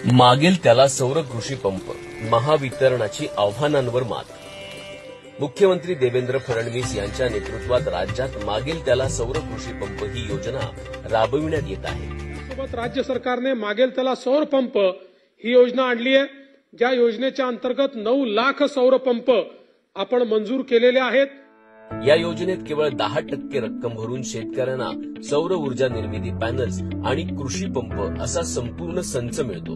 मागेल त्याला सौर कृषी पंप, महावितरणाची आव्हानांवर मात. मुख्यमंत्री देवेंद्र फडणवीस यांच्या नेतृत्वात राज्यात मागेल त्याला सौर कृषी पंप ही योजना राबविण्यात येत आहे. सोबत राज्य सरकारने मागेल त्याला सौर पंप ही योजना आणली आहे. ज्या योजनेच्या अंतर्गत 9 लाख सौर पंप आपण मंजूर केलेले आहेत. या योजनेत केवळ 10% रक्कम भरून शेतकऱ्यांना सौर ऊर्जा निर्मिती पॅनल्स आणि कृषी पंप असा संपूर्ण संच मिळतो.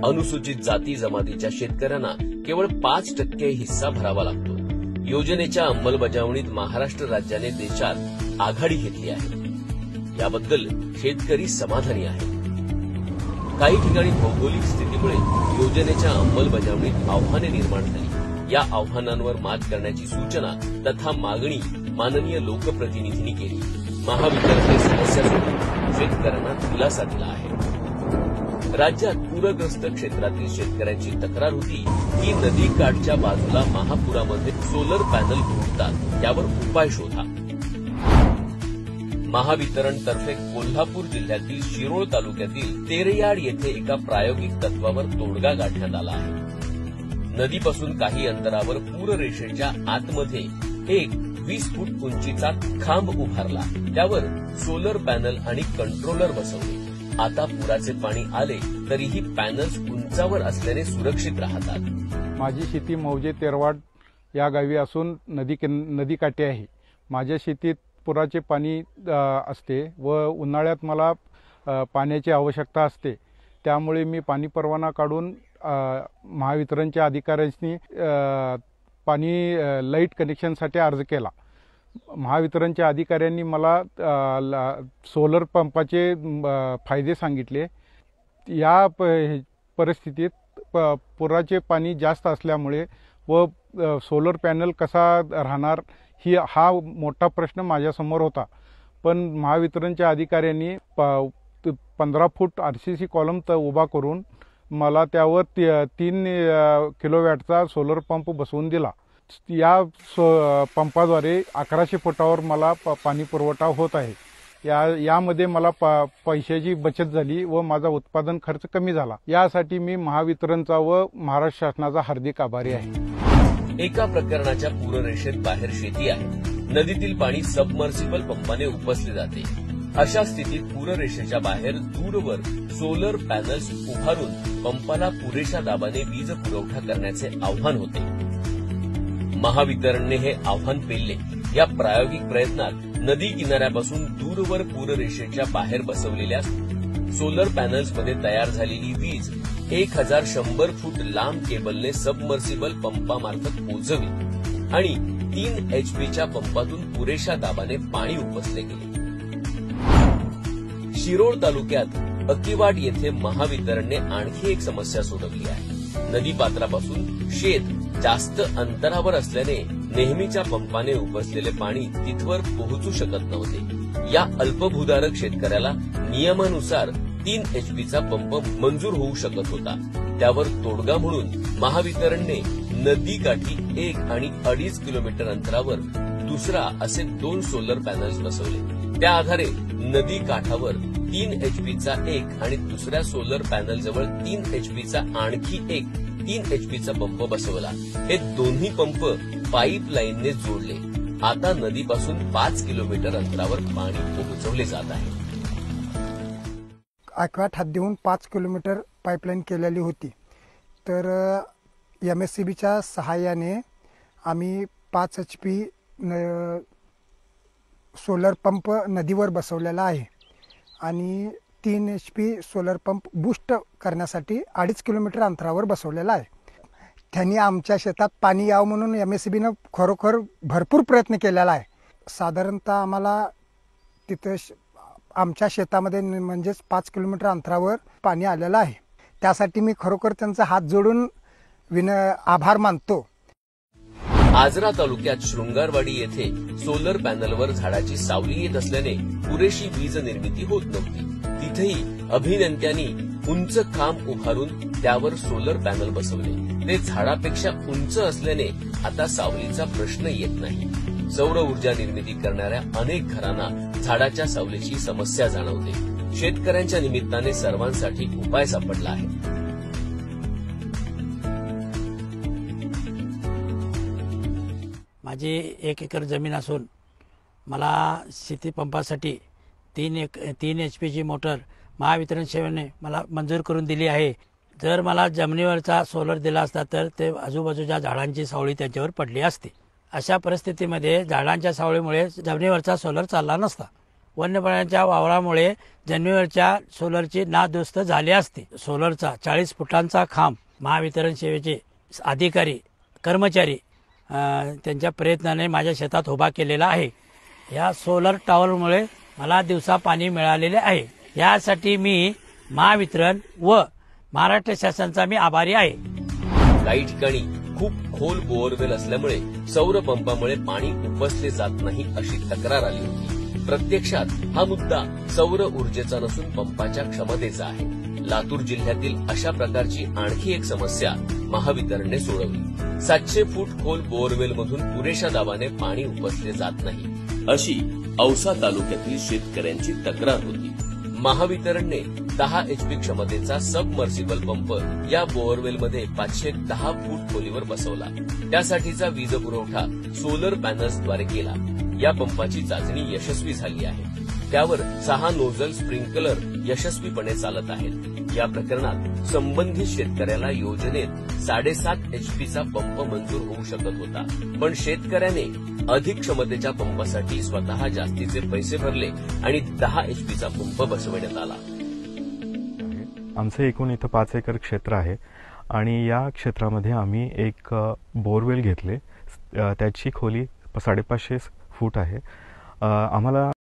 अनुसूचित जाती जमातीच्या शेतकऱ्यांना केवळ 5% हिस्सा भरावा लागतो. योजनेच्या अंमलबजावणीत महाराष्ट्र राज्याने देशात आघाडी घेतली आहे. याबद्दल शेतकरी समाधानी आहे. काही ठिकाणी भौगोलिक स्थितीमुळे योजनेच्या अंमलबजावणीत आव्हाने निर्माण झाली. या आव्हानांवर मात करण्याची सूचना तथा मागणी माननीय लोकप्रतिनिधींनी केली. महावितरणने समस्या सोडून शेतकऱ्यांना दिलासा दिला आहे. राज्यात पूरग्रस्त क्षेत्रातील शेतकऱ्यांची तक्रार होती की नदीकाठच्या बाजूला महापुरामध्ये सोलर पॅनल फुटतात, यावर उपाय शोधा. महावितरणतर्फे कोल्हापूर जिल्ह्यातील शिरोळ तालुक्यातील तेरेयाड येथे एका प्रायोगिक तत्वावर तोडगा गाठण्यात आला आहे. नदीपासून काही अंतरावर पूररेषेच्या आतमध्ये एक 20 फूट उंचीचा खांब उभारला. त्यावर सोलर पॅनल आणि कंट्रोलर बसवले. आता पुराचे पाणी आले तरीही पॅनल्स उंचावर असल्याने सुरक्षित राहतात. माझी शेती मौजे तेरवाड या गावी असून नदीकाठी आहे. माझ्या शेतीत पुराचे पाणी असते व उन्हाळ्यात मला पाण्याची आवश्यकता असते. त्यामुळे मी पाणी परवाना काढून महावितरणच्या अधिकाऱ्यांनी पाणी लाईट कनेक्शनसाठी अर्ज केला. महावितरणच्या अधिकाऱ्यांनी मला सोलर पंपाचे फायदे सांगितले. या परिस्थितीत पुराचे पाणी जास्त असल्यामुळे व सोलर पॅनल कसा राहणार हा मोठा प्रश्न माझ्यासमोर होता. पण महावितरणच्या अधिकाऱ्यांनी 15 फूट RCC कॉलम उभा करून मला त्यावर 3 किलोवॅटचा सोलर पंप बसवून दिला. या पंपाद्वारे 1100 फुटावर मला पाणी पुरवठा होत आहे. यामध्ये मला पैशाची बचत झाली व माझा उत्पादन खर्च कमी झाला. यासाठी मी महावितरणचा व महाराष्ट्र शासनाचा हार्दिक आभारी आहे. एका प्रकरणाच्या पूररेषेत बाहेर शेती आहे. नदीतील पाणी सबमर्सिबल पंपाने उपसले जाते. अशा स्थितीत पूररेषेच्या बाहेर दूरवर सोलर पॅनल्स उभारून पंपाला पुरेशा दाबाने वीज पुरवठा करण्याचे आव्हान होते. महावितरणने हे आव्हान पेलले. या प्रायोगिक प्रयत्नात नदी किनाऱ्यापासून दूरवर पूररेषेच्या बाहेर बसवलेल्या सोलर पॅनल्समध्ये तयार झालेली वीज 1100 फूट लांब केबलने सबमर्सिबल पंपामार्फत पोहोचवली आणि 3 HPच्या पंपातून पुरेशा दाबाने पाणी उपसले गेले. शिरोळ तालुक्यात अकिवाट येथे महावितरणने आणखी एक समस्या सोडवली आहे. नदीपात्रापासून शेत जास्त अंतरावर असल्याने नेहमीच्या पंपाने उपसलेले पाणी तिथवर पोहोचू शकत नव्हते. या अल्पभूधारक शेतकऱ्याला नियमानुसार 3 HPचा पंप मंजूर होऊ शकत होता. त्यावर तोडगा म्हणून महावितरणने नदीकाठी 1 आणि 2.5 किलोमीटर अंतरावर दुसरा असे 2 सोलर पॅनल्स बसवले. त्या आधारे नदी काठावर 3 HPचा एक आणि दुसऱ्या सोलर पॅनल जवळ 3 HPचा आणखी एक 3 HPचा पंप बसवला. हे दोन्ही पंप पाईपलाईनने जोडले. आता नदीपासून 5 किलोमीटर अंतरावर पाणी पोहोचवले जात आहे. अकिवाट हद्दीहून 5 किलोमीटर पाईपलाईन केलेली होती. तर MSCBच्या सहाय्याने आम्ही 5 HP सोलर पंप नदीवर बसवलेला आहे आणि 3 HP सोलर पंप बूस्ट करण्यासाठी 2.5 किलोमीटर अंतरावर बसवलेला आहे. त्यांनी आमच्या शेतात पाणी यावं म्हणून MSCBनं खरोखर भरपूर प्रयत्न केलेला आहे. साधारणतः आम्हाला तिथं आमच्या शेतामध्ये म्हणजेच 5 किलोमीटर अंतरावर पाणी आलेलं आहे. त्यासाठी मी खरोखर त्यांचा हात जोडून आभार मानतो. आजरा तालुक्यात शृंगारवाडी येथे सोलर पॅनलवर झाडाची सावली येत असल्याने पुरेशी वीज निर्मिती होत नव्हती. तिथेही अभियंत्यांनी उंच खांब उभारून त्यावर सोलर पॅनल बसवले. ते झाडापेक्षा उंच असल्याने आता सावलीचा प्रश्न येत नाही. सौर ऊर्जा निर्मिती करणाऱ्या अनेक घरांना झाडाच्या सावलीची समस्या जाणवते. शेतकऱ्यांच्या निमित्ताने सर्वांसाठी उपाय सापडला आहे. माझी 1 एकर जमीन असून मला शेतीपंपासाठी 3 HP मोटर महावितरण सेवेने मला मंजूर करून दिली आहे. जर मला जमिनीवरचा सोलर दिला असता तर ते आजूबाजूच्या झाडांची सावळी त्यांच्यावर पडली असती. अशा परिस्थितीमध्ये झाडांच्या सावळीमुळे जमिनीवरचा सोलर चालला नसता. वन्य प्राण्यांच्या वावरामुळे जमिनीवरच्या सोलरची नादुरुस्त झाली असती. सोलरचा 40 फुटांचा खांब महावितरण सेवेचे अधिकारी कर्मचारी त्यांच्या प्रयत्नाने माझ्या शेतात उभा केलेला आहे. या सोलर टॉवरमुळे मला दिवसा पाणी मिळालेले आहे. यासाठी मी महावितरण व महाराष्ट्र शासनाचा मी आभारी आहे. काही ठिकाणी खूप खोल बोअरवेल असल्यामुळे सौर पंपामुळे पाणी उपसले जात नाही अशी तक्रार आली होती. प्रत्यक्षात हा मुद्दा सौर ऊर्जेचा नसून पंपाच्या क्षमतेचा आहे. लातूर जिल्ह्यातील अशा प्रकारची आणखी एक समस्या महावितरणने सोडवली. 700 फूट खोल बोअरवेल मधून पुरेशा दाबाने पाणी उपसले जात नाही अशी औसा तालुक्यातील शेतकऱ्यांची तक्रार होती. महावितरणने 10 HP क्षमतेचा सबमर्सिबल पंप या बोअरवेलमध्ये 510 फूट खोलीवर बसवला. त्यासाठीचा वीज पुरवठा सोलर पॅनल्सद्वारे केला. या पंपाची चाचणी यशस्वी झाली आहे. त्यावर 6 नोझल स्प्रिंकलर यशस्वीपणे चालत आहेत. या प्रकरणात संबंधित शेतकऱ्याला योजनेत 7.5 HPचा पंप मंजूर होऊ शकत होता, पण शेतकऱ्याने अधिक क्षमतेच्या पंपासाठी स्वतः जास्तीचे पैसे भरले आणि 10 HPचा पंप बसवण्यात आला. आमचे एकूण इथं 5 एकर क्षेत्र आहे आणि या क्षेत्रामध्ये आम्ही एक बोरवेल घेतले. त्याची खोली 550 फूट आहे. आम्हाला